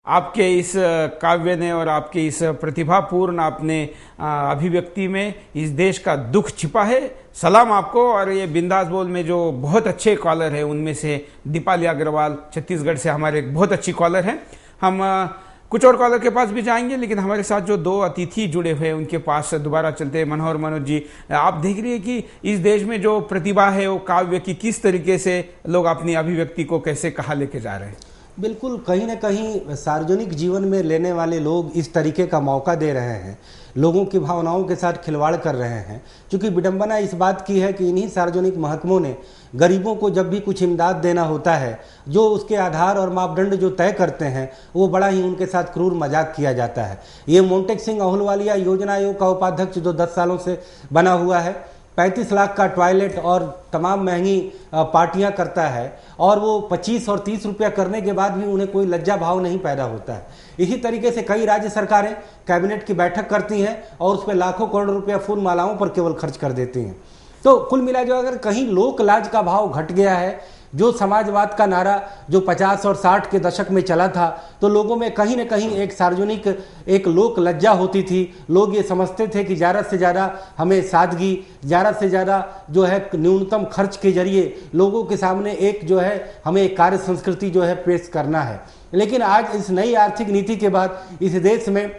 आपके इस काव्य ने और आपके इस प्रतिभापूर्ण आपने अभिव्यक्ति में इस देश का दुख छिपा है। सलाम आपको। और ये बिंदास बोल में जो बहुत अच्छे कॉलर है उनमें से दीपाली अग्रवाल छत्तीसगढ़ से हमारे बहुत अच्छी कॉलर हैं। हम कुछ और कॉलर के पास भी जाएंगे, लेकिन हमारे साथ जो दो अतिथि जुड़े हुए हैं उनके पास दोबारा चलते हैं। मनोहर मनोज जी, आप देख रही है कि इस देश में जो प्रतिभा है वो काव्य की किस तरीके से लोग अपनी अभिव्यक्ति को कैसे कहाँ लेके जा रहे हैं। बिल्कुल, कहीं ना कहीं सार्वजनिक जीवन में लेने वाले लोग इस तरीके का मौका दे रहे हैं, लोगों की भावनाओं के साथ खिलवाड़ कर रहे हैं। क्योंकि विडंबना इस बात की है कि इन्हीं सार्वजनिक महकमों ने गरीबों को जब भी कुछ इमदाद देना होता है, जो उसके आधार और मापदंड जो तय करते हैं, वो बड़ा ही उनके साथ क्रूर मजाक किया जाता है। ये मोंटेक सिंह अहलुवालिया योजना आयोग का उपाध्यक्ष जो 10 सालों से बना हुआ है, 35 लाख का टॉयलेट और तमाम महंगी पार्टियां करता है, और वो 25 और 30 रुपया करने के बाद भी उन्हें कोई लज्जा भाव नहीं पैदा होता है। इसी तरीके से कई राज्य सरकारें कैबिनेट की बैठक करती हैं और उस पर लाखों करोड़ रुपया फूल मालाओं पर केवल खर्च कर देती हैं। तो कुल मिला जो अगर कहीं लोक लाज का भाव घट गया है, जो समाजवाद का नारा जो 50 और 60 के दशक में चला था, तो लोगों में कहीं न कहीं एक सार्वजनिक एक लोक लज्जा होती थी। लोग ये समझते थे कि ज़्यादा से ज़्यादा हमें सादगी, ज़्यादा से ज़्यादा जो है न्यूनतम खर्च के जरिए लोगों के सामने एक जो है हमें एक कार्य संस्कृति जो है पेश करना है। लेकिन आज इस नई आर्थिक नीति के बाद इस देश में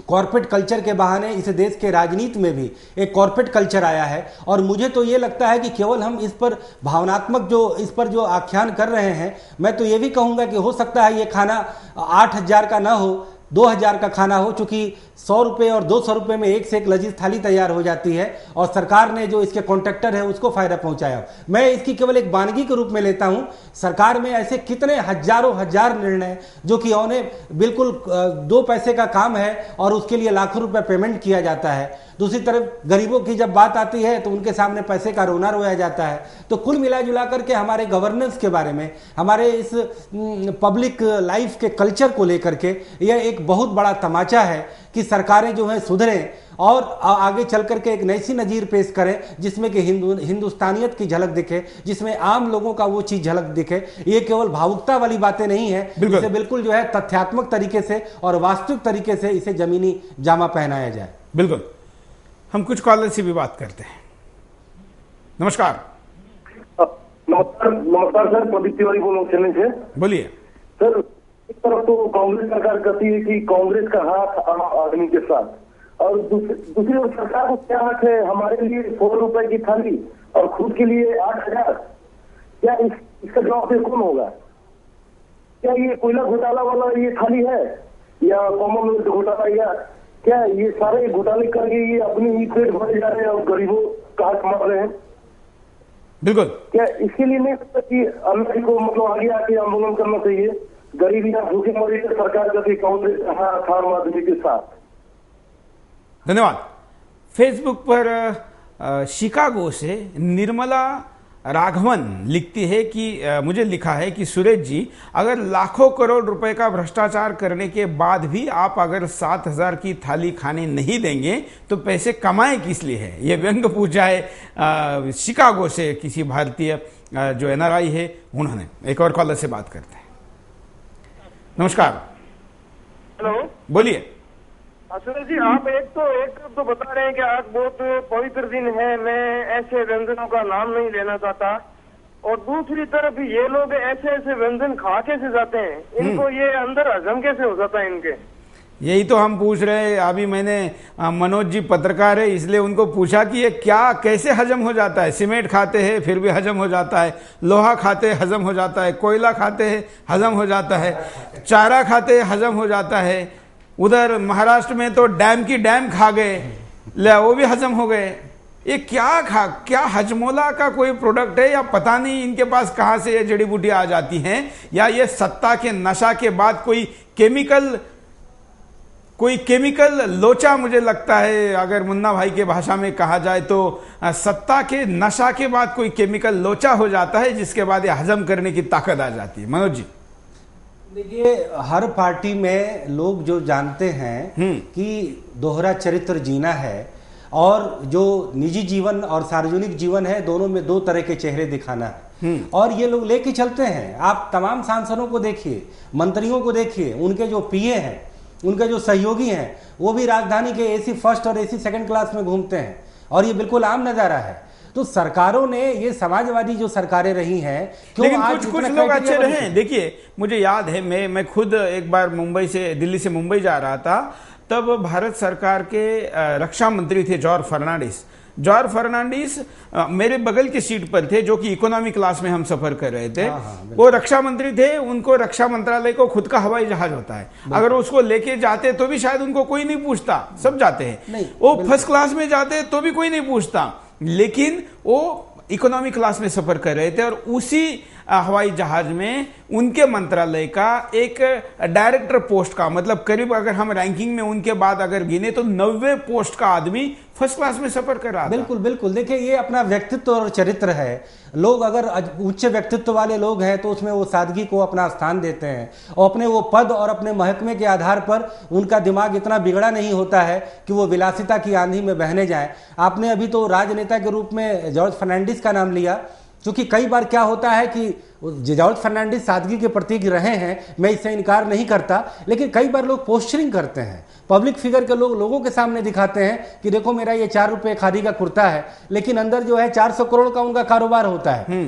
कॉर्पोरेट कल्चर के बहाने इस देश के राजनीति में भी एक कॉर्पोरेट कल्चर आया है। और मुझे तो ये लगता है कि केवल हम इस पर भावनात्मक इस पर जो आख्यान कर रहे हैं, मैं तो ये भी कहूँगा कि हो सकता है ये खाना 8,000 का ना हो, 2,000 का खाना हो, चूंकि 100 रुपये और 200 रुपये में एक से एक लजीज थाली तैयार हो जाती है और सरकार ने जो इसके कॉन्ट्रैक्टर है उसको फायदा पहुंचाया। मैं इसकी केवल एक वानगी के रूप में लेता हूं। सरकार में ऐसे कितने हजारों हजार निर्णय जो कि उन्हें बिल्कुल 2 पैसे का काम है और उसके लिए लाखों रुपए पेमेंट किया जाता है। दूसरी तरफ गरीबों की जब बात आती है तो उनके सामने पैसे का रोना रोया जाता है। तो कुल मिला जुला करके हमारे गवर्नेंस के बारे में, हमारे इस पब्लिक लाइफ के कल्चर को लेकर के यह एक बहुत बड़ा तमाचा है कि सरकारें जो है सुधरें और आगे चल करके एक नई नजीर पेश करें जिसमें कि हिंदुस्तानियत की झलक दिखे, जिसमें आम लोगों का वो चीज झलक दिखे। ये केवल भावुकता वाली बातें नहीं है, इसे बिल्कुल जो है तथ्यात्मक तरीके से और वास्तविक तरीके से इसे जमीनी जामा पहनाया जाए। बिल्कुल। हम कुछ कॉलर से भी बात करते हैं। नमस्कार। नमस्कार सर, प्रदीप तिवारी बोलो चैनल से। बोलिए सर। एक तरफ तो कांग्रेस सरकार कहती है कि कांग्रेस का हाथ आम आदमी के साथ, और दूसरी ओर सरकार को क्या हाथ है हमारे लिए 100 रुपए की थाली और खुद के लिए 8,000। क्या इसका जवाब कौन होगा? क्या ये कोयला घोटाला वाला ये थाली है या कॉमनवेल्थ घोटाला, या क्या ये सारे घोटाले करके ये अपनी ही पेट भरे जा रहे हैं और गरीबों का हाथ मार रहे हैं? बिल्कुल। क्या इसके लिए नहीं कि अमेरिका को मतलब आगे आके आंदोलन करना चाहिए? गरीब या भूखे मरी सरकार का कांग्रेस आम आदमी के साथ। धन्यवाद। फेसबुक पर शिकागो से निर्मला राघवन लिखती है कि मुझे लिखा है कि सुरेश जी, अगर लाखों करोड़ रुपए का भ्रष्टाचार करने के बाद भी आप अगर 7,000 की थाली खाने नहीं देंगे तो पैसे कमाए किस लिए है? ये व्यंग पूछा है शिकागो से किसी भारतीय जो NRI है उन्होंने। एक और कॉलर से बात करते हैं। नमस्कार। हेलो, बोलिए। सुरेश जी, आप एक तो बता रहे हैं कि आज बहुत पवित्र दिन है, मैं ऐसे व्यंजनों का नाम नहीं लेना चाहता, और दूसरी तरफ ये लोग ऐसे ऐसे व्यंजन खा कैसे जाते हैं? इनको ये अंदर हजम कैसे हो जाता है इनके? यही तो हम पूछ रहे हैं। अभी मैंने मनोज जी पत्रकार है इसलिए उनको पूछा कि ये क्या कैसे हजम हो जाता है। सीमेंट खाते हैं फिर भी हजम हो जाता है, लोहा खाते हैं हजम हो जाता है, कोयला खाते हैं हजम हो जाता है, चारा खाते हैं हजम हो जाता है। उधर महाराष्ट्र में तो डैम की डैम खा गए, वो भी हजम हो गए। ये क्या हजमोला का कोई प्रोडक्ट है या पता नहीं इनके पास कहां से ये जड़ी बूटी आ जाती हैं, या ये सत्ता के नशा के बाद कोई केमिकल लोचा, मुझे लगता है अगर मुन्ना भाई के भाषा में कहा जाए तो सत्ता के नशा के बाद कोई केमिकल लोचा हो जाता है जिसके बाद ये हजम करने की ताकत आ जाती है। मनोज जी, देखिए, हर पार्टी में लोग जो जानते हैं कि दोहरा चरित्र जीना है और जो निजी जीवन और सार्वजनिक जीवन है, दोनों में 2 तरह के चेहरे दिखाना है। और ये लोग लेके चलते हैं। आप तमाम सांसदों को देखिए, मंत्रियों को देखिए, उनके जो पीए हैं, उनके जो सहयोगी हैं, वो भी राजधानी के एसी फर्स्ट और एसी सेकंड क्लास में घूमते हैं, और ये बिल्कुल आम नजारा है। तो सरकारों ने, ये समाजवादी जो सरकारें रही हैं, क्यों लेकिन आज कुछ लोग अच्छे रहे। देखिए, मुझे याद है, मैं खुद एक बार दिल्ली से मुंबई जा रहा था, तब भारत सरकार के रक्षा मंत्री थे जॉर्ज फर्नांडिस मेरे बगल की सीट पर थे, जो कि इकोनॉमी क्लास में हम सफर कर रहे थे। वो रक्षा मंत्री थे, उनको रक्षा मंत्रालय को खुद का हवाई जहाज होता है, अगर उसको लेके जाते तो भी शायद उनको कोई नहीं पूछता, सब जाते हैं। वो फर्स्ट क्लास में जाते तो भी कोई नहीं पूछता, लेकिन वो इकोनॉमी क्लास में सफर कर रहे थे, और उसी हवाई जहाज में उनके मंत्रालय का एक डायरेक्टर पोस्ट का, मतलब करीब अगर हम रैंकिंग में उनके बाद अगर गिने तो 90 पोस्ट का आदमी फर्स्ट क्लास में सफर कर रहा था। बिल्कुल बिल्कुल। देखिए, ये अपना व्यक्तित्व और चरित्र है। लोग अगर उच्च व्यक्तित्व वाले लोग हैं तो उसमें वो सादगी को अपना स्थान देते हैं, और अपने वो पद और अपने महकमे के आधार पर उनका दिमाग इतना बिगड़ा नहीं होता है कि वो विलासिता की आंधी में बहने जाए। आपने अभी तो राजनेता के रूप में जॉर्ज फर्नांडिस का नाम लिया, क्योंकि कई बार क्या होता है कि जॉर्ज फर्नांडिस सादगी के प्रतीक रहे हैं, मैं इससे इनकार नहीं करता, लेकिन कई बार लोग पोस्चरिंग करते हैं, पब्लिक फिगर के लोगों के सामने दिखाते हैं कि देखो मेरा ये 4 रुपए खादी का कुर्ता है, लेकिन अंदर जो है 400 करोड़ का उनका कारोबार होता है।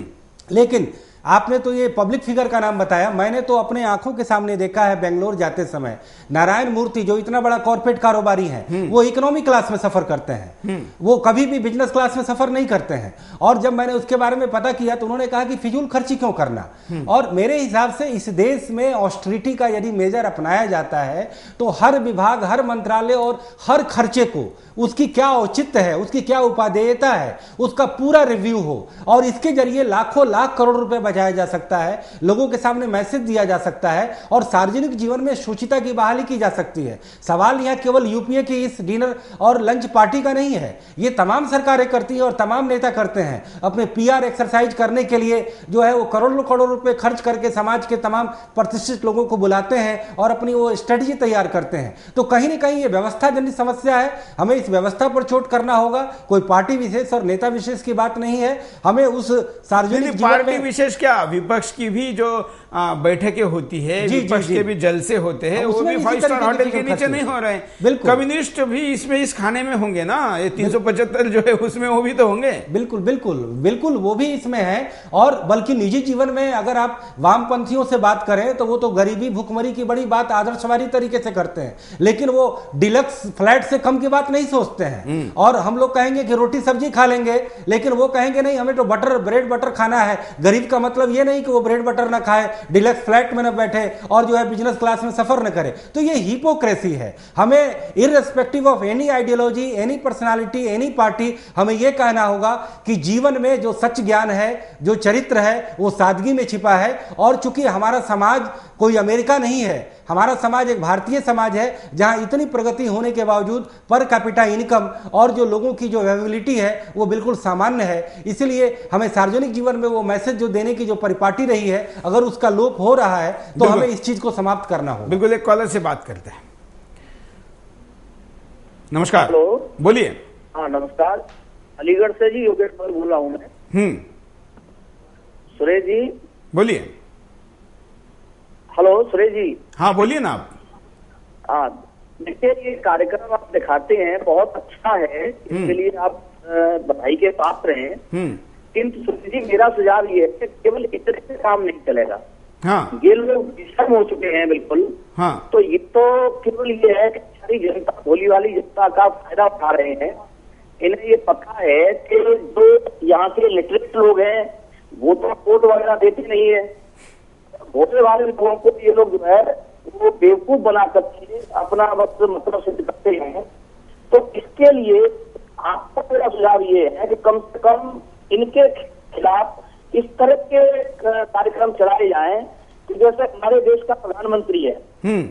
लेकिन आपने तो ये पब्लिक फिगर का नाम बताया, मैंने तो अपने आंखों के सामने देखा है बेंगलोर जाते समय, नारायण मूर्ति जो इतना बड़ा कॉर्पोरेट कारोबारी है, वो इकोनॉमी क्लास में सफर करते हैं, वो कभी भी बिजनेस क्लास में सफर नहीं करते हैं। और जब मैंने उसके बारे में पता किया तो उन्होंने कहा कि फिजूल खर्ची क्यों करना। और मेरे हिसाब से इस देश में ऑस्टेरिटी का यदि मेजर अपनाया जाता है तो हर विभाग, हर मंत्रालय और हर खर्चे को उसकी क्या औचित्य है, उसकी क्या उपादेयता है, उसका पूरा रिव्यू हो, और इसके जरिए लाखों लाख करोड़ रुपए बचाया जा सकता है, लोगों के सामने मैसेज दिया जा सकता है, और सार्वजनिक जीवन में शुचिता की बहाली की जा सकती है। सवाल यह केवल यूपीए की इस डिनर और लंच पार्टी का नहीं है, ये तमाम सरकारें करती हैं और तमाम नेता करते हैं। अपने पीआर एक्सरसाइज करने के लिए जो है वो करोड़ों करोड़ रुपए खर्च करके समाज के तमाम प्रतिष्ठित लोगों को बुलाते हैं और अपनी वो स्ट्रेटजी तैयार करते हैं। तो कहीं ना कहीं ये व्यवस्था जनित समस्या है, हमें इस व्यवस्था पर चोट करना होगा। कोई पार्टी विशेष और नेता विशेष की बात नहीं है, हमें उस सार्वजनिक पार्टी विशेष क्या, विपक्ष की भी जो बैठकें होती है, विपक्ष के भी जलसे होते हैं, वो भी 5 स्टार होटल के नीचे नहीं हो रहे हैं। कम्युनिस्ट भी इसमें इस खाने में होंगे ना, ये 375 जो है उसमें वो भी तो होंगे। बिल्कुल बिल्कुल बिल्कुल, वो भी इसमें है। और बल्कि निजी जीवन में अगर आप वामपंथियों से बात करें तो वो तो गरीबी भुखमरी की बड़ी बात आदर्शवादी तरीके से करते हैं, लेकिन वो डिलक्स फ्लैट से कम की बात नहीं सोचते हैं। और हम लोग कहेंगे कि रोटी सब्जी खा लेंगे, लेकिन वो कहेंगे नहीं हमें तो ब्रेड बटर खाना है। गरीब का मतलब ये नहीं कि वो ब्रेड बटर ना खाए, डिलक्स फ्लैट में न बैठे और जो है बिजनेस क्लास में सफर न करे। तो ये हिपोक्रेसी है। हमें irrespective of any ideology, any personality, any party, हमें यह कहना होगा कि जीवन में जो सच ज्ञान है, जो चरित्र है, वो सादगी में छिपा है। और चूंकि हमारा समाज कोई अमेरिका नहीं है, हमारा समाज एक भारतीय समाज है, जहां इतनी प्रगति होने के बावजूद पर कैपिटा इनकम और जो लोगों की जो अवेलेबिलिटी है वो बिल्कुल सामान्य है। इसलिए हमें सार्वजनिक जीवन में वो मैसेज जो देने की जो परिपाटी रही है, अगर उसका लोप हो रहा है तो हमें इस चीज को समाप्त करना होगा। बिल्कुल, एक कॉलर से बात करते हैं। नमस्कार। हेलो, बोलिए। हाँ नमस्कार, अलीगढ़ से जी योगेश पर बोल रहा हूँ मैं। सुरेश जी बोलिए। हेलो सुरेश जी। हाँ बोलिए ना आप। हाँ देखिए, ये कार्यक्रम आप दिखाते हैं बहुत अच्छा है, इसके लिए आप बधाई के पात्र हैं। किंतु सुरेश जी, मेरा सुझाव ये है कि केवल इतने से काम नहीं चलेगा। हाँ। ये लोग विषम हो चुके हैं बिल्कुल। हाँ। तो ये तो केवल ये है कि सारी जनता, भोली वाली जनता का फायदा उठा रहे हैं। इन्हें ये पता है कि जो यहाँ के लिटरेट लोग हैं वो तो वोट वगैरह देते नहीं है, वोटने वाले लोगों को ये लोग जो है वो बेवकूफ बना करके अपना मतलब सिद्ध करते हैं। तो इसके लिए आपका मेरा सुझाव ये है कि कम से कम इनके खिलाफ इस तरह के कार्यक्रम चलाए जाएं कि जैसे हमारे देश का प्रधानमंत्री है,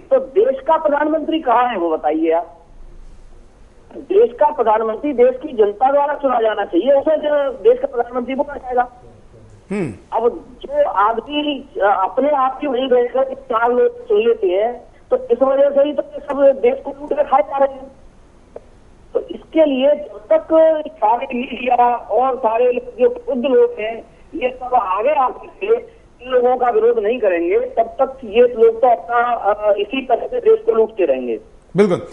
तो देश का प्रधानमंत्री कहाँ है वो बताइए आप। देश का प्रधानमंत्री देश की जनता द्वारा चुना जाना चाहिए, उसे देश का प्रधानमंत्री बोला जाएगा। अब जो आदमी अपने आप ही वही रहेगा कि 4 लोग चुन लेते हैं, तो इस वजह से ही तो सब देश को लूट के खाए जा रहे हैं। तो इसके लिए जब तक सारे मीडिया और सारे जो खुद लोग हैं ये सब आगे आके इन लोगों का विरोध नहीं करेंगे, तब तक ये लोग तो अपना इसी तरह से देश को लूटते रहेंगे। बिल्कुल,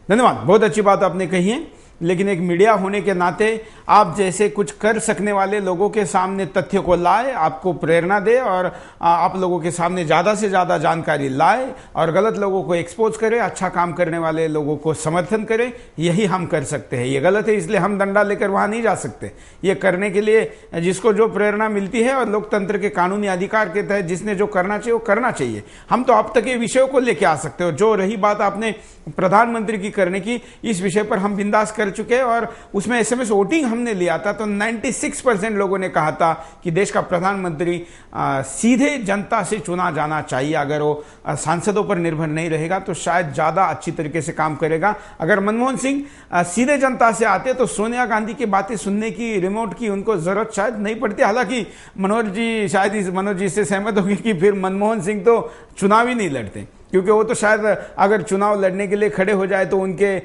धन्यवाद, बहुत अच्छी बात आपने कही है। लेकिन एक मीडिया होने के नाते आप जैसे कुछ कर सकने वाले लोगों के सामने तथ्य को लाए, आपको प्रेरणा दे और आप लोगों के सामने ज़्यादा से ज़्यादा जानकारी लाए और गलत लोगों को एक्सपोज करें, अच्छा काम करने वाले लोगों को समर्थन करें, यही हम कर सकते हैं। ये गलत है, इसलिए हम डंडा लेकर वहाँ नहीं जा सकते। ये करने के लिए जिसको जो प्रेरणा मिलती है और लोकतंत्र के कानूनी अधिकार के तहत जिसने जो करना चाहिए वो करना चाहिए। हम तो अब तक ये विषयों को लेके आ सकते हो। जो रही बात आपने प्रधानमंत्री की करने की, इस विषय पर हम बिंदास कर चुके हैं और उसमें एसएमएस वोटिंग हमने लिया था तो 96% लोगों ने कहा था कि देश का प्रधानमंत्री सीधे जनता से चुना जाना चाहिए। अगर वो सांसदों पर निर्भर नहीं रहेगा तो शायद ज्यादा अच्छी तरीके से काम करेगा। अगर मनमोहन सिंह सीधे जनता से आते तो सोनिया गांधी की बातें सुनने की, रिमोट की उनको जरूरत शायद नहीं पड़ती। हालांकि मनोहर जी से सहमत होंगे कि फिर मनमोहन सिंह तो चुनाव ही नहीं लड़ते, क्योंकि वो तो शायद अगर चुनाव लड़ने के लिए खड़े हो जाए तो उनके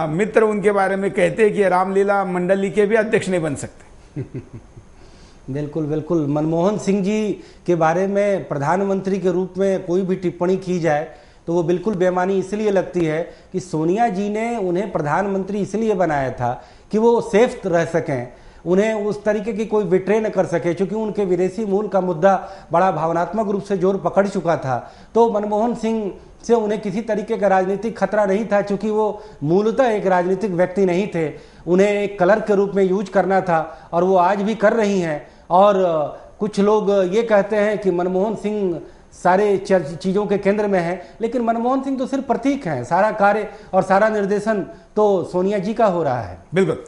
मित्र उनके बारे में कहते हैं कि रामलीला मंडली के भी अध्यक्ष नहीं बन सकते। बिल्कुल बिल्कुल, मनमोहन सिंह जी के बारे में प्रधानमंत्री के रूप में कोई भी टिप्पणी की जाए तो वो बिल्कुल बेमानी इसलिए लगती है कि सोनिया जी ने उन्हें प्रधानमंत्री इसलिए बनाया था कि वो सेफ रह सकें, उन्हें उस तरीके की कोई विट्रे न कर सके, क्योंकि उनके विदेशी मूल का मुद्दा बड़ा भावनात्मक रूप से जोर पकड़ चुका था। तो मनमोहन सिंह से उन्हें किसी तरीके का राजनीतिक खतरा नहीं था, क्योंकि वो मूलतः एक राजनीतिक व्यक्ति नहीं थे। उन्हें एक कलर के रूप में यूज करना था और वो आज भी कर रही हैं। और कुछ लोग ये कहते हैं कि मनमोहन सिंह सारे चीज़ों के केंद्र में है, लेकिन मनमोहन सिंह तो सिर्फ प्रतीक हैं। सारा कार्य और सारा निर्देशन तो सोनिया जी का हो रहा है। बिल्कुल।